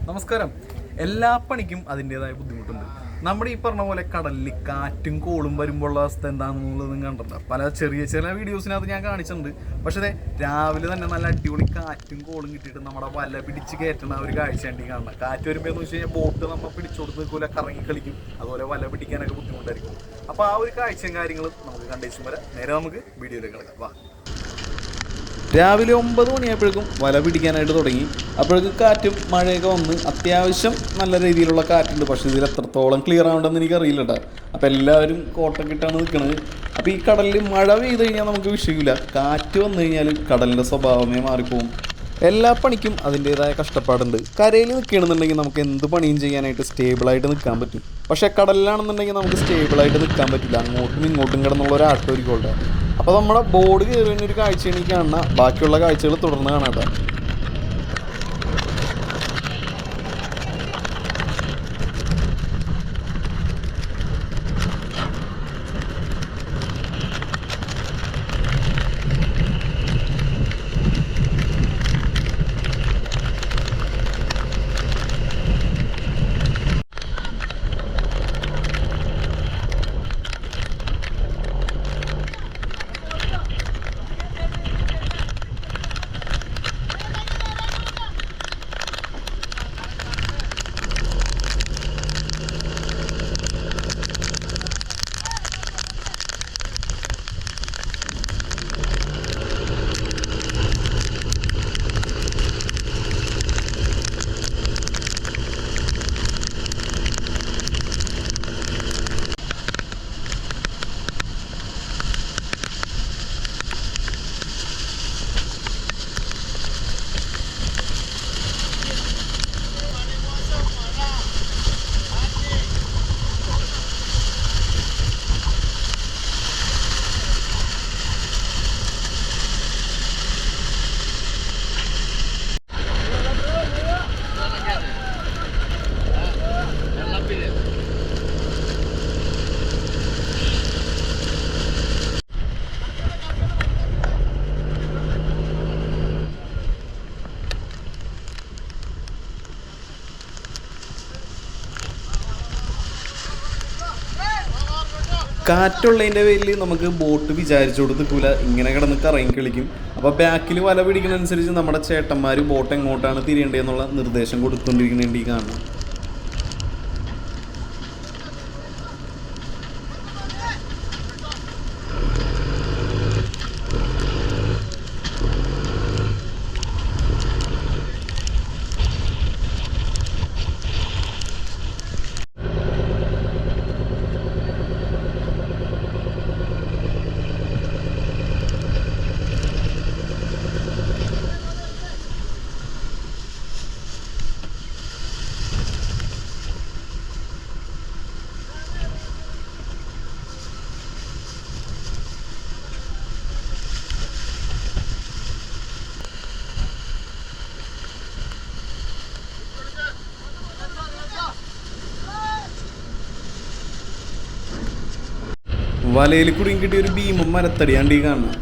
നമസ്കാരം. എല്ലാ പണിക്കും അതിൻ്റെതായ ബുദ്ധിമുട്ടുണ്ട്. നമ്മുടെ ഈ പറഞ്ഞ പോലെ കടലിൽ കാറ്റും കോളും വരുമ്പോഴുള്ള അവസ്ഥ എന്താണെന്നുള്ളത് കണ്ടിട്ടുണ്ട്. പല ചില വീഡിയോസിനകത്ത് ഞാൻ കാണിച്ചിട്ടുണ്ട്. പക്ഷേ അതെ, രാവിലെ തന്നെ നല്ല അടിപൊളി കാറ്റും കോളും കിട്ടിയിട്ട് നമ്മുടെ വല പിടിച്ച് കയറ്റണ ഒരു കാഴ്ച ഉണ്ട് കാണണം. കാറ്റ് വരുമ്പോൾ എന്ന് വെച്ച് കഴിഞ്ഞാൽ ബോട്ട് നമ്മൾ പിടിച്ചു കൊടുത്ത് പോലെ കറങ്ങി കളിക്കും. അതുപോലെ വല പിടിക്കാനൊക്കെ ബുദ്ധിമുട്ടായിരിക്കും. അപ്പോൾ ആ ഒരു കാഴ്ചയും കാര്യങ്ങളും നമുക്ക് കണ്ടേച്ചും വരെ നേരെ നമുക്ക് വീഡിയോയിലേക്ക് കിടക്കാം. വാ. രാവിലെ 9 മണിയായപ്പോഴേക്കും വല പിടിക്കാനായിട്ട് തുടങ്ങി. അപ്പോഴേക്കും കാറ്റും മഴയൊക്കെ വന്ന് അത്യാവശ്യം നല്ല രീതിയിലുള്ള കാറ്റുണ്ട്. പക്ഷേ ഇതിൽ എത്രത്തോളം ക്ലിയർ ആവണ്ടെന്ന് എനിക്കറിയില്ല കേട്ടോ. അപ്പോൾ എല്ലാവരും കോട്ടൊക്കെ ഇട്ടാണ് നിൽക്കുന്നത്. അപ്പോൾ ഈ കടലിൽ മഴ പെയ്ത് കഴിഞ്ഞാൽ നമുക്ക് വിഷയമില്ല. കാറ്റ് വന്നു കഴിഞ്ഞാൽ കടലിൻ്റെ സ്വഭാവമേ മാറിപ്പോവും. എല്ലാ പണിക്കും അതിൻ്റേതായ കഷ്ടപ്പാടുണ്ട്. കരയിൽ നിൽക്കുകയാണെന്നുണ്ടെങ്കിൽ നമുക്ക് എന്ത് പണിയും ചെയ്യാനായിട്ട് സ്റ്റേബിളായിട്ട് നിൽക്കാൻ പറ്റും. പക്ഷേ കടലിലാണെന്നുണ്ടെങ്കിൽ നമുക്ക് സ്റ്റേബിളായിട്ട് നിൽക്കാൻ പറ്റില്ല. അങ്ങോട്ടും ഇങ്ങോട്ടും കിടന്നുള്ള ഒരു ആട്ടോ ഒരുക്കോട്ടെ. അപ്പോൾ നമ്മുടെ ബോർഡ് കയറി വരുന്നൊരു കാഴ്ചയാണ് ഈ കാണുന്ന. ബാക്കിയുള്ള കാഴ്ചകൾ തുടർന്ന് കാണാട്ടോ. കാറ്റുള്ളതിൻ്റെ പേരിൽ നമുക്ക് ബോട്ട് വിചാരിച്ചു കൊടുത്തിക്കൂല, ഇങ്ങനെ കിടന്ന് കറങ്ങി കളിക്കും. അപ്പോൾ ബാക്കിൽ വല പിടിക്കുന്നതനുസരിച്ച് നമ്മുടെ ചേട്ടന്മാർ ബോട്ട് എങ്ങോട്ടാണ് തിരിയേണ്ടതെന്നുള്ള നിർദ്ദേശം കൊടുത്തുകൊണ്ടിരിക്കുന്നുണ്ട് ഈ കാണണം. വലയിൽ കുടുങ്ങി കിട്ടിയ ഒരു ഭീമം മരത്തടിയാണ്ട് ഈ കാണുന്നത്.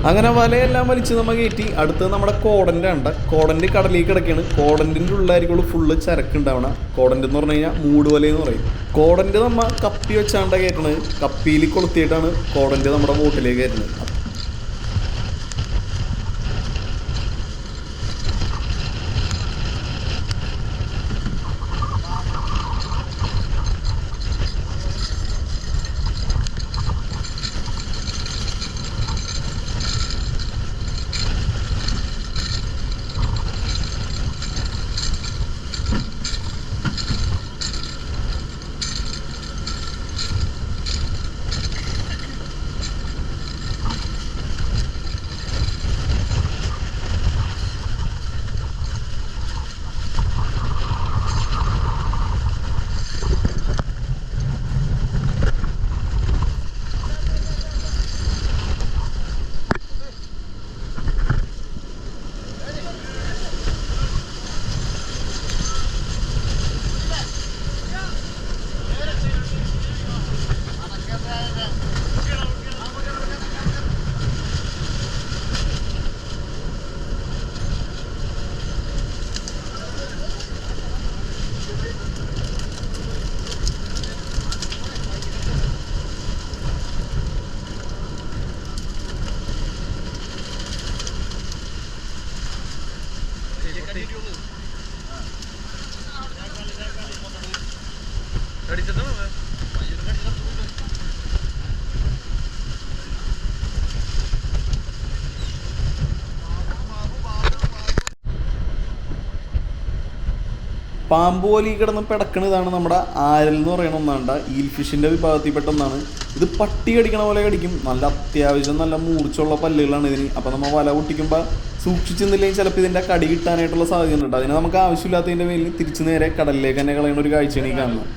അങ്ങനെ വലയെല്ലാം വലിച്ച് നമ്മൾ കയറ്റി. അടുത്ത് നമ്മുടെ കോടൻ്റെ ഉണ്ട്. കോടൻ്റെ കടലിൽ കിടക്കുകയാണ്. കോടൻ്റെ ഉള്ളായിരിക്കുള്ളൂ ഫുള്ള് ചരക്കുണ്ടാവണം. കോടൻ്റെ എന്ന് പറഞ്ഞു കഴിഞ്ഞാൽ മൂടുവലയെന്ന് പറയും. കോടൻ്റെ നമ്മൾ കപ്പി വെച്ചാണ്ട കയറ്റണത്. കപ്പിയിൽ കൊളുത്തിയിട്ടാണ് കോടൻ്റെ നമ്മുടെ ബോട്ടിലേക്ക് കയറ്റുന്നത്. പാമ്പ് പോലെ ഈ കിടന്ന് പിടക്കണതാണ് നമ്മുടെ ആരൽ എന്ന് പറയുന്ന ഒന്നാണ്ട. ഈൽ ഫിഷിൻ്റെ വിഭാഗത്തിൽപ്പെട്ട ഒന്നാണ് ഇത്. പട്ടി കടിക്കണ പോലെ കടിക്കും. നല്ല അത്യാവശ്യം നല്ല മൂർച്ചുള്ള പല്ലുകളാണ് ഇതിന്. അപ്പോൾ നമ്മൾ വല പൊട്ടിക്കുമ്പോൾ സൂക്ഷിച്ചെന്നില്ലെങ്കിൽ ചിലപ്പോൾ ഇതിൻ്റെ കടി കിട്ടാനായിട്ടുള്ള സാധ്യത ഉണ്ട്. അതിന് നമുക്ക് ആവശ്യമില്ലാത്തതിൻ്റെ മേലിൽ തിരിച്ചു നേരെ കടലിലേക്ക് തന്നെ കളയുന്ന ഒരു കാഴ്ചയാണ് ഈ കാണുന്നത്.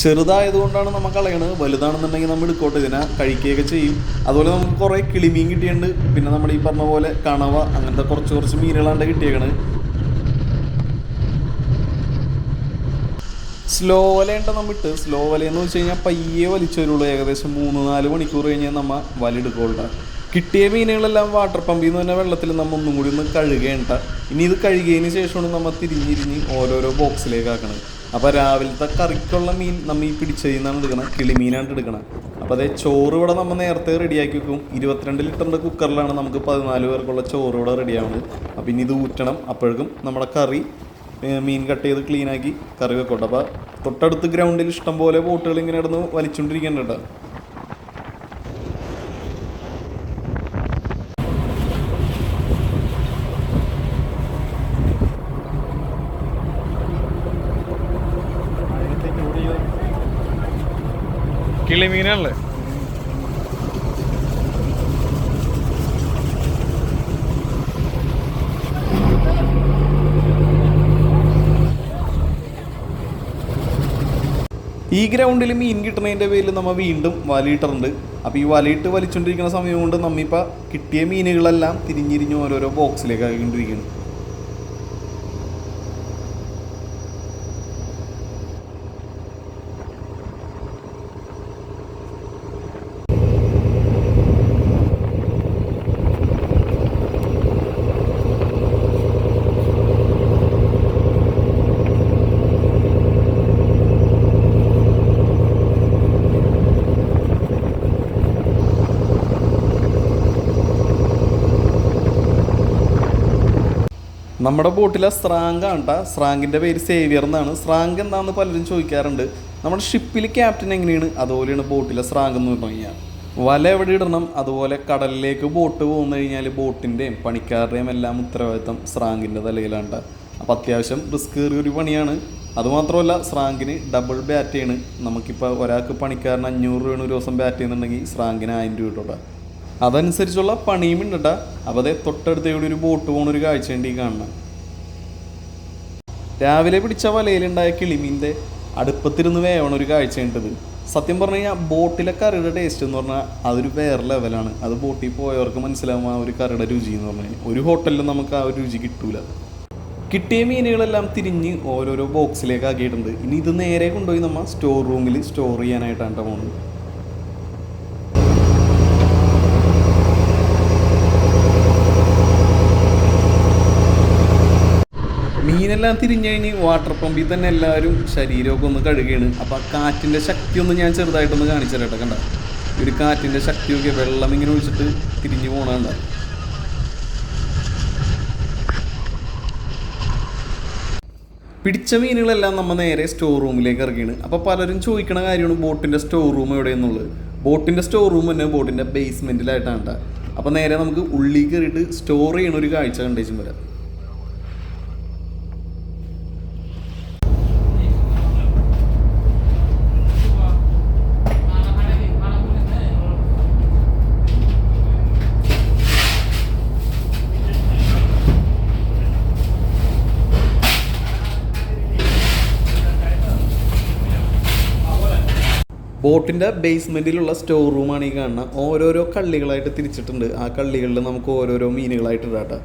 ചെറുതായതുകൊണ്ടാണ് നമ്മൾ കളയണത്. വലുതാണെന്നുണ്ടെങ്കിൽ നമ്മൾ എടുക്കോട്ടെ, ഇതിനെ കഴിക്കുകയൊക്കെ ചെയ്യും. അതുപോലെ നമുക്ക് കുറേ കിളിമീൻ കിട്ടിയിട്ടുണ്ട്. പിന്നെ നമ്മുടെ ഈ പറഞ്ഞ പോലെ കണവ അങ്ങനത്തെ കുറച്ച് മീനുകളാണ്ട് കിട്ടിയേക്കണത്. സ്ലോ വലയുണ്ട് നമ്മിട്ട്. സ്ലോ വലയെന്ന് വെച്ച് കഴിഞ്ഞാൽ പയ്യെ വലിച്ചു വരുള്ളൂ. ഏകദേശം 3-4 മണിക്കൂർ കഴിഞ്ഞാൽ നമ്മൾ വല എടുക്കുള്ളൂ. കിട്ടിയ മീനുകളെല്ലാം വാട്ടർ പമ്പിൽ നിന്ന് തന്നെ വെള്ളത്തിൽ നമ്മൾ ഒന്നും കൂടി ഒന്ന് കഴുകേണ്ട. ഇനി ഇത് കഴുകിയതിന് ശേഷമാണ് നമ്മൾ തിരിഞ്ഞിരിഞ്ഞ് ഓരോരോ ബോക്സിലേക്ക് ആക്കണത്. അപ്പോൾ രാവിലത്തെ കറിക്കുള്ള മീൻ നമ്മൾ ഈ പിടിച്ചതിൽ നിന്നാണ് എടുക്കണം. കിളിമീനാണ് എടുക്കണം. അപ്പോൾ അതേ ചോറ് ഇവിടെ നമ്മൾ നേരത്തെ റെഡിയാക്കി വെക്കും. 22 ലിറ്ററിൻ്റെ കുക്കറിലാണ് നമുക്ക് 14 പേർക്കുള്ള ചോറ് ഇവിടെ റെഡിയാവുന്നത്. അപ്പോൾ ഇനി ഇത് ഊറ്റണം. അപ്പോഴേക്കും നമ്മുടെ കറി മീൻ കട്ട് ചെയ്ത് ക്ലീനാക്കി കറി വെക്കോട്ടെ. അപ്പോൾ തൊട്ടടുത്ത് ഗ്രൗണ്ടിൽ ഇഷ്ടംപോലെ ബോട്ടുകൾ ഇങ്ങനെ ഇടന്ന് വലിച്ചുകൊണ്ടിരിക്കുന്നുണ്ട്. കിളിമീനല്ലേ? ഈ ഗ്രൗണ്ടിൽ മീൻ കിട്ടുന്നതിൻ്റെ പേരിൽ നമ്മൾ വീണ്ടും വലയിട്ടുണ്ട്. അപ്പോൾ ഈ വലയിട്ട് വലിച്ചുകൊണ്ടിരിക്കുന്ന സമയം കൊണ്ട് നമ്മിപ്പോൾ കിട്ടിയ മീനുകളെല്ലാം തിരിഞ്ഞിരിഞ്ഞ് ഓരോരോ ബോക്സിലേക്ക് ആക്കിക്കൊണ്ടിരിക്കുന്നു. നമ്മുടെ ബോട്ടിലെ സ്രാങ്കാണ് കേട്ടോ. സ്രാങ്കിൻ്റെ പേര് സേവിയർ എന്നാണ്. സ്രാങ്ക് എന്താണെന്ന് പലരും ചോദിക്കാറുണ്ട്. നമ്മുടെ ഷിപ്പിൽ ക്യാപ്റ്റൻ എങ്ങനെയാണ് അതുപോലെയാണ് ബോട്ടിലെ സ്രാങ്ക് എന്ന് പറഞ്ഞു കഴിഞ്ഞാൽ. വല എവിടെ ഇടണം, അതുപോലെ കടലിലേക്ക് ബോട്ട് പോകുന്നു കഴിഞ്ഞാൽ ബോട്ടിൻ്റെയും പണിക്കാരുടെയും എല്ലാം ഉത്തരവാദിത്തം സ്രാങ്കിൻ്റെ തലയിലാണ്. അപ്പോൾ അത്യാവശ്യം റിസ്ക് കയറിയൊരു പണിയാണ്. അതുമാത്രമല്ല സ്രാങ്കിന് ഡബിൾ ബാറ്റ് ചെയ്യണ്. നമുക്കിപ്പോൾ ഒരാൾക്ക് പണിക്കാരന് 500 രൂപയാണ് ഒരു ദിവസം ബാറ്റ് ചെയ്യുന്നുണ്ടെങ്കിൽ സ്രാങ്കിന് 1000 രൂപ കിട്ടും. അതനുസരിച്ചുള്ള പണിയും ഉണ്ട് കേട്ടോ. അപ്പോൾ അതേ തൊട്ടടുത്തേക്കൂടി ഒരു ബോട്ട് പോകുന്നൊരു കാഴ്ചയുണ്ട് ഈ കാണണം. രാവിലെ പിടിച്ച വലയിലുണ്ടായ കിളിമീൻ്റെ അടുപ്പത്തിരുന്ന് വേവണ ഒരു കാഴ്ചയുണ്ടത്. സത്യം പറഞ്ഞു കഴിഞ്ഞാൽ ബോട്ടിലെ കറിയുടെ ടേസ്റ്റ് എന്ന് പറഞ്ഞാൽ അതൊരു വേറെ ലെവലാണ്. അത് ബോട്ടിൽ പോയവർക്ക് മനസ്സിലാവും ആ ഒരു കറിയുടെ രുചി എന്ന് പറഞ്ഞാൽ. ഒരു ഹോട്ടലിലും നമുക്ക് ആ ഒരു രുചി കിട്ടൂല. കിട്ടിയ മീനുകളെല്ലാം തിരിഞ്ഞ് ഓരോരോ ബോക്സിലേക്ക് ആക്കിയിട്ടുണ്ട്. ഇനി ഇത് നേരെ കൊണ്ടുപോയി നമ്മൾ സ്റ്റോർ റൂമിൽ സ്റ്റോർ ചെയ്യാനായിട്ടാണ് പോകുന്നത്. മീനെല്ലാം തിരിഞ്ഞു കഴിഞ്ഞ് വാട്ടർ പമ്പിൽ തന്നെ എല്ലാവരും ശരീരമൊക്കെ ഒന്ന് കഴുകുകയാണ്. അപ്പോൾ ആ കാറ്റിൻ്റെ ശക്തി ഒന്ന് ഞാൻ ചെറുതായിട്ടൊന്ന് കാണിച്ചു തരട്ടെ. കണ്ട ഒരു കാറ്റിൻ്റെ ശക്തിയൊക്കെ വെള്ളം ഇങ്ങനെ ഒഴിച്ചിട്ട് തിരിഞ്ഞു പോകണണ്ട. പിടിച്ച മീനുകളെല്ലാം നമ്മൾ നേരെ സ്റ്റോർ റൂമിലേക്ക് ഇറങ്ങിയാണ്. അപ്പോൾ പലരും ചോദിക്കണ കാര്യമാണ് ബോട്ടിൻ്റെ സ്റ്റോർ റൂം എവിടെയെന്നുള്ളത്. ബോട്ടിൻ്റെ സ്റ്റോർ റൂം തന്നെ ബോട്ടിൻ്റെ ബേസ്മെൻറ്റിലായിട്ടാണ്. അപ്പോൾ നേരെ നമുക്ക് ഉള്ളിൽ കയറിയിട്ട് സ്റ്റോർ ചെയ്യണ ഒരു കാഴ്ച കണ്ടേച്ചും വരാം. ബോട്ടിൻ്റെ ബേസ്മെൻറ്റിലുള്ള സ്റ്റോർ റൂമാണ് ഈ കാണുന്നത്. ഓരോരോ കള്ളികളായിട്ട് തിരിച്ചിട്ടുണ്ട്. ആ കള്ളികളിൽ നമുക്ക് ഓരോരോ മീനുകളായിട്ട് ഇടാട്ടെ.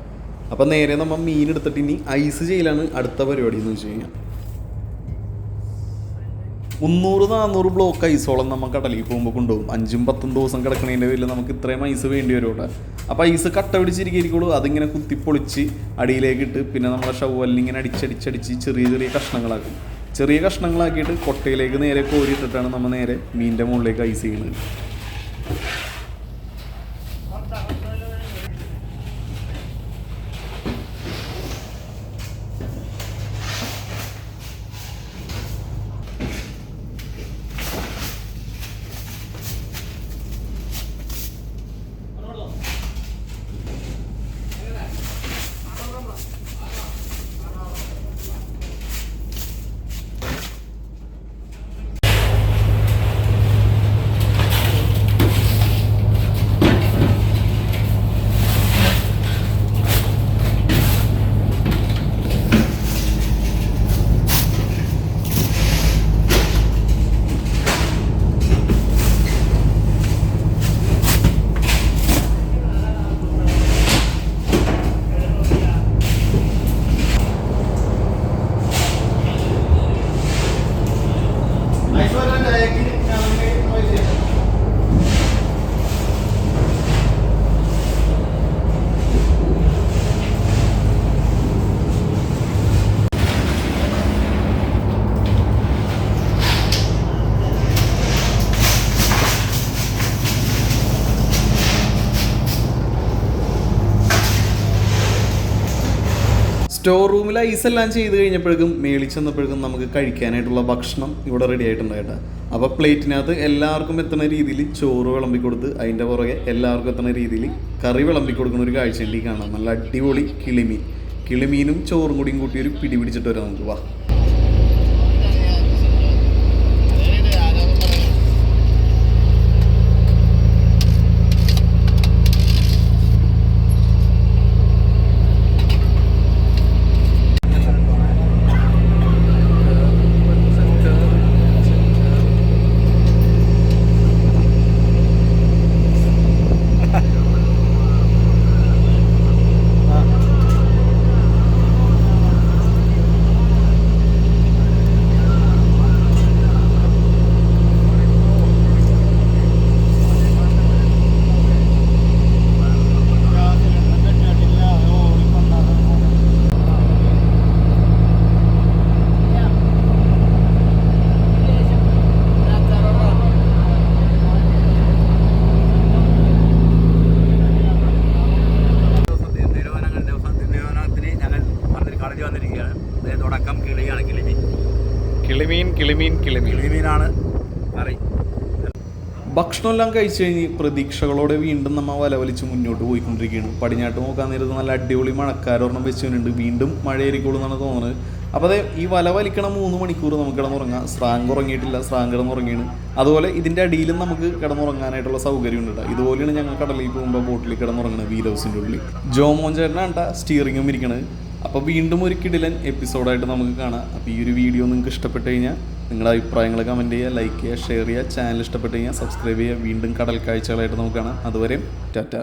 അപ്പോൾ നേരെ നമ്മൾ മീൻ എടുത്തിട്ട് ഇനി ഐസ് ചെയ്യലാണ് അടുത്ത പരിപാടി എന്ന് വെച്ച് കഴിഞ്ഞാൽ. 300-400 ബ്ലോക്ക് ഐസോളം നമ്മൾ കടലിൽ പോകുമ്പോൾ കൊണ്ടുപോകും. 5-10 ദിവസം കിടക്കണതിൻ്റെ പേരിൽ നമുക്ക് ഇത്രയും ഐസ് വേണ്ടി വരും കേട്ടോ. അപ്പോൾ ഐസ് കട്ട പിടിച്ചിരിക്കുള്ളൂ. അതിങ്ങനെ കുത്തിപ്പൊളിച്ച് അടിയിലേക്ക് ഇട്ട് പിന്നെ നമ്മുടെ ഷവ്വലിൽ ഇങ്ങനെ അടിച്ചടിച്ചടിച്ച് ചെറിയ ചെറിയ കഷ്ണങ്ങളാക്കും. ചെറിയ കഷ്ണങ്ങളാക്കിയിട്ട് കൊട്ടയിലേക്ക് നേരെ കോരിയിട്ടിട്ടാണ് നമ്മൾ നേരെ മീനിൻ്റെ മുകളിലേക്ക് ഐസ് ചെയ്യുന്നത്. സ്റ്റോർ റൂമിൽ ഐസെല്ലാം ചെയ്ത് കഴിഞ്ഞപ്പോഴേക്കും മേളിൽ ചെന്നപ്പോഴേക്കും നമുക്ക് കഴിക്കാനായിട്ടുള്ള ഭക്ഷണം ഇവിടെ റെഡി ആയിട്ടുണ്ടായിട്ട്. അപ്പോൾ പ്ലേറ്റിനകത്ത് എല്ലാവർക്കും എത്തുന്ന രീതിയിൽ ചോറ് വിളമ്പി കൊടുത്ത് അതിൻ്റെ പുറകെ എല്ലാവർക്കും എത്തുന്ന രീതിയിൽ കറി വിളമ്പി കൊടുക്കുന്ന ഒരു കാഴ്ചയിൽ കാണാം. നല്ല അടിപൊളി കിളിമീനും ചോറും കൂടിയും കൂട്ടി ഒരു പിടി പിടിച്ചിട്ട് വരാം നമുക്ക്. വാ. കിളിമീനാണ് കറി. ഭക്ഷണമെല്ലാം കഴിച്ചു കഴിഞ്ഞ് പ്രതീക്ഷകളോടെ വീണ്ടും നമ്മൾ വലവലിച്ച് മുന്നോട്ട് പോയിക്കൊണ്ടിരിക്കുകയാണ്. പടിഞ്ഞാട്ട് നോക്കാൻ നേരത്ത് നല്ല അടിപൊളി മഴക്കാരൊരെണ്ണം വെച്ചുകൊണ്ട് വീണ്ടും മഴയായിരിക്കുള്ളൂ എന്നാണ് തോന്നുന്നത്. അപ്പോൾ അതെ, ഈ വല വലിക്കണം 3 മണിക്കൂർ നമുക്ക് കിടന്നുറങ്ങാം. സ്രാങ്ക് ഉറങ്ങിയിട്ടില്ല, സ്രാങ്ക് കിടന്നുറങ്ങിയാണ്. അതുപോലെ ഇതിൻ്റെ അടിയിലും നമുക്ക് കിടന്നുറങ്ങാനായിട്ടുള്ള സൗകര്യം ഉണ്ട്. ഇതുപോലെയാണ് ഞങ്ങൾ കടലിൽ പോകുമ്പോൾ ബോട്ടിൽ കിടന്നുറങ്ങുന്നത്. വീൽ ഹൗസിൻ്റെ ഉള്ളിൽ ജോമോൻ ചേട്ടനാണ് സ്റ്റിയറിങ്ങും ഇരിക്കണത്. അപ്പോൾ വീണ്ടും ഒരു കിടിലൻ എപ്പിസോഡായിട്ട് നമുക്ക് കാണാം. അപ്പോൾ ഈ ഒരു വീഡിയോ നിങ്ങൾക്ക് ഇഷ്ടപ്പെട്ട് കഴിഞ്ഞാൽ നിങ്ങളുടെ അഭിപ്രായങ്ങൾ കമൻറ്റ് ചെയ്യുക, ലൈക്ക് ചെയ്യുക, ഷെയർ ചെയ്യുക. ചാനൽ ഇഷ്ടപ്പെട്ട് കഴിഞ്ഞാൽ സബ്സ്ക്രൈബ് ചെയ്യുക. വീണ്ടും കടൽ കാഴ്ചകളായിട്ട് നമുക്ക് കാണാം. അതുവരെയും ടാറ്റ.